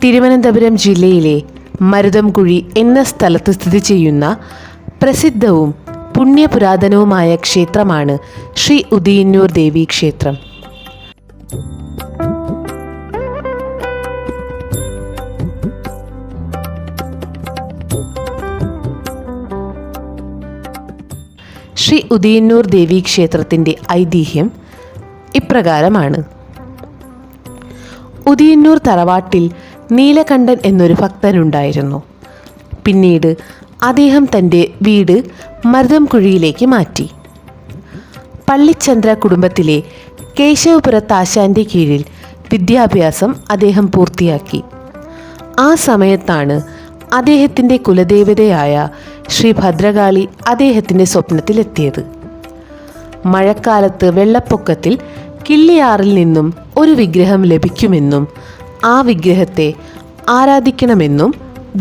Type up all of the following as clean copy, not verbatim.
തിരുവനന്തപുരം ജില്ലയിലെ മരുതംകുഴി എന്ന സ്ഥലത്ത് സ്ഥിതി ചെയ്യുന്ന പ്രസിദ്ധവും പുണ്യപുരാതനവുമായ ക്ഷേത്രമാണ് ശ്രീ ഉദിയന്നൂർ ദേവി ക്ഷേത്രം. ശ്രീ ഉദിയന്നൂർ ദേവി ക്ഷേത്രത്തിൻ്റെ ഐതിഹ്യം ഇപ്രകാരമാണ്. ഉദിയന്നൂർ തറവാട്ടിൽ നീലകണ്ഠൻ എന്നൊരു ഭക്തനുണ്ടായിരുന്നു. പിന്നീട് അദ്ദേഹം തൻ്റെ വീട് മരുതംകുഴിയിലേക്ക് മാറ്റി. പള്ളിച്ചന്ദ്ര കുടുംബത്തിലെ കേശവപുരത്താശാൻ്റെ കീഴിൽ വിദ്യാഭ്യാസം അദ്ദേഹം പൂർത്തിയാക്കി. ആ സമയത്താണ് അദ്ദേഹത്തിൻ്റെ കുലദേവതയായ ശ്രീ ഭദ്രകാളി അദ്ദേഹത്തിൻ്റെ സ്വപ്നത്തിലെത്തിയത്. മഴക്കാലത്ത് വെള്ളപ്പൊക്കത്തിൽ കിള്ളിയാറിൽ നിന്നും ഒരു വിഗ്രഹം ലഭിക്കുമെന്നും ആ വിഗ്രഹത്തെ ആരാധിക്കണമെന്നും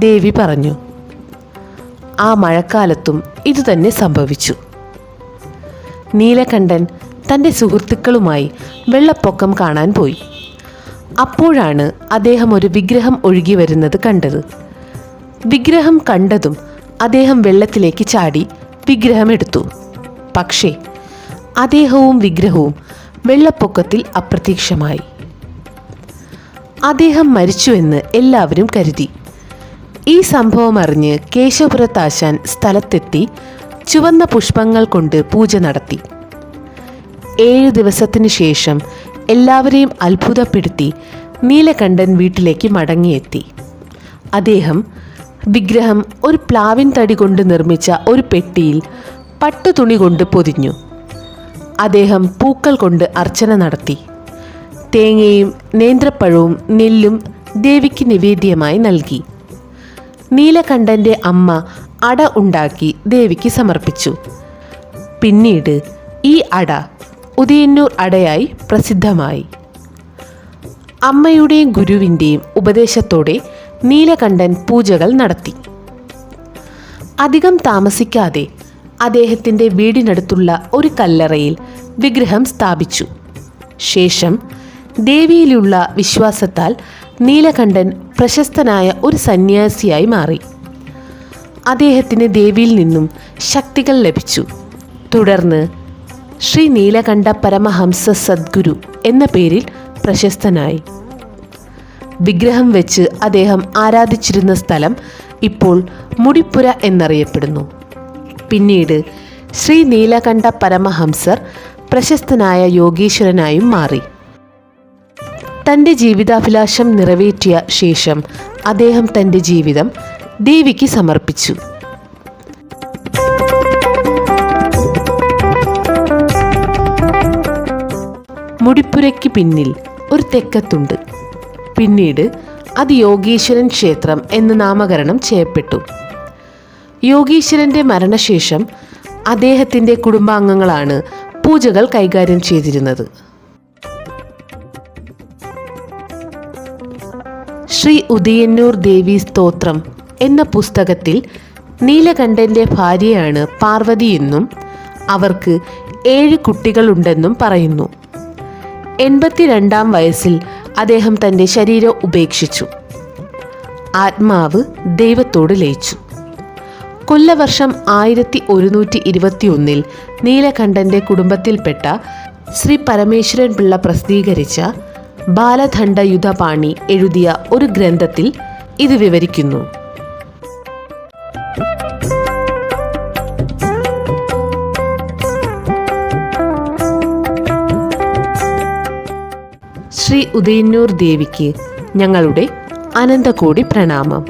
ദേവി പറഞ്ഞു. ആ മഴക്കാലത്തും ഇതുതന്നെ സംഭവിച്ചു. നീലകണ്ഠൻ തൻ്റെ സുഹൃത്തുക്കളുമായി വെള്ളപ്പൊക്കം കാണാൻ പോയി. അപ്പോഴാണ് അദ്ദേഹം ഒരു വിഗ്രഹം ഒഴുകി വരുന്നത് കണ്ടത്. വിഗ്രഹം കണ്ടതും അദ്ദേഹം വെള്ളത്തിലേക്ക് ചാടി വിഗ്രഹം എടുത്തു. പക്ഷേ അദ്ദേഹവും വിഗ്രഹവും വെള്ളപ്പൊക്കത്തിൽ അപ്രത്യക്ഷമായി. അദ്ദേഹം മരിച്ചുവെന്ന് എല്ലാവരും കരുതി. ഈ സംഭവം അറിഞ്ഞ് കേശവപുരത്താശാൻ സ്ഥലത്തെത്തി ചുവന്ന പുഷ്പങ്ങൾ കൊണ്ട് പൂജ നടത്തി. 7 ദിവസത്തിനു ശേഷം എല്ലാവരെയും അത്ഭുതപ്പെടുത്തി നീലകണ്ഠൻ വീട്ടിലേക്ക് മടങ്ങിയെത്തി. അദ്ദേഹം വിഗ്രഹം ഒരു പ്ലാവിൻ തടി കൊണ്ട് നിർമ്മിച്ച ഒരു പെട്ടിയിൽ പട്ടുതുണി കൊണ്ട് പൊതിഞ്ഞു. അദ്ദേഹം പൂക്കൾ കൊണ്ട് അർച്ചന നടത്തി. തേങ്ങയും നേന്ത്രപ്പഴവും നെല്ലും ദേവിക്ക് നിവേദ്യമായി നൽകി. നീലകണ്ഠൻ്റെ അമ്മ അട ഉണ്ടാക്കി ദേവിക്ക് സമർപ്പിച്ചു. പിന്നീട് ഈ അട ഉദിയന്നൂർ അടയായി പ്രസിദ്ധമായി. അമ്മയുടെയും ഗുരുവിൻ്റെയും ഉപദേശത്തോടെ നീലകണ്ഠൻ പൂജകൾ നടത്തി. അധികം താമസിക്കാതെ അദ്ദേഹത്തിൻ്റെ വീടിനടുത്തുള്ള ഒരു കല്ലറയിൽ വിഗ്രഹം സ്ഥാപിച്ചു. ശേഷം ദേവിയിലുള്ള വിശ്വാസത്താൽ നീലകണ്ഠൻ പ്രശസ്തനായ ഒരു സന്യാസിയായി മാറി. അദ്ദേഹത്തിന് ദേവിയിൽ നിന്നും ശക്തികൾ ലഭിച്ചു. തുടർന്ന് ശ്രീ നീലകണ്ഠ പരമഹംസ സദ്ഗുരു എന്ന പേരിൽ പ്രശസ്തനായി. വിഗ്രഹം വെച്ച് അദ്ദേഹം ആരാധിച്ചിരുന്ന സ്ഥലം ഇപ്പോൾ മുടിപ്പുര എന്നറിയപ്പെടുന്നു. പിന്നീട് ശ്രീ നീലകണ്ഠ പരമഹംസർ പ്രശസ്തനായ യോഗീശ്വരനായും മാറി. തൻ്റെ ജീവിതാഭിലാഷം നിറവേറ്റിയ ശേഷം അദ്ദേഹം തൻ്റെ ജീവിതം ദേവിക്ക് സമർപ്പിച്ചു. മുടിപ്പുരയ്ക്ക് പിന്നിൽ ഒരു തെക്കത്തുണ്ട്. പിന്നീട് അത് യോഗീശ്വരൻ ക്ഷേത്രം എന്ന് നാമകരണം ചെയ്യപ്പെട്ടു. യോഗീശ്വരൻ്റെ മരണശേഷം അദ്ദേഹത്തിൻ്റെ കുടുംബാംഗങ്ങളാണ് പൂജകൾ കൈകാര്യം ചെയ്തിരുന്നത്. ശ്രീ ഉദിയന്നൂർ ദേവി സ്തോത്രം എന്ന പുസ്തകത്തിൽ നീലകണ്ഠൻ്റെ ഭാര്യയാണ് പാർവതി എന്നും അവർക്ക് 7 കുട്ടികളുണ്ടെന്നും പറയുന്നു. 82-ാം വയസ്സിൽ അദ്ദേഹം തൻ്റെ ശരീരം ഉപേക്ഷിച്ചു. ആത്മാവ് ദൈവത്തോട് ലയിച്ചു. കൊല്ലവർഷം 1121 നീലകണ്ഠൻ്റെ കുടുംബത്തിൽപ്പെട്ട ശ്രീ പരമേശ്വരൻ പിള്ള പ്രസിദ്ധീകരിച്ച ബാലദണ്ഡയുധപാണി എഴുതിയ ഒരു ഗ്രന്ഥത്തിൽ ഇത് വിവരിക്കുന്നു. ശ്രീ ഉദിയന്നൂർ ദേവിക്ക് ഞങ്ങളുടെ അനന്തകോടി പ്രണാമം.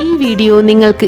ഈ വീഡിയോ നിങ്ങൾക്ക്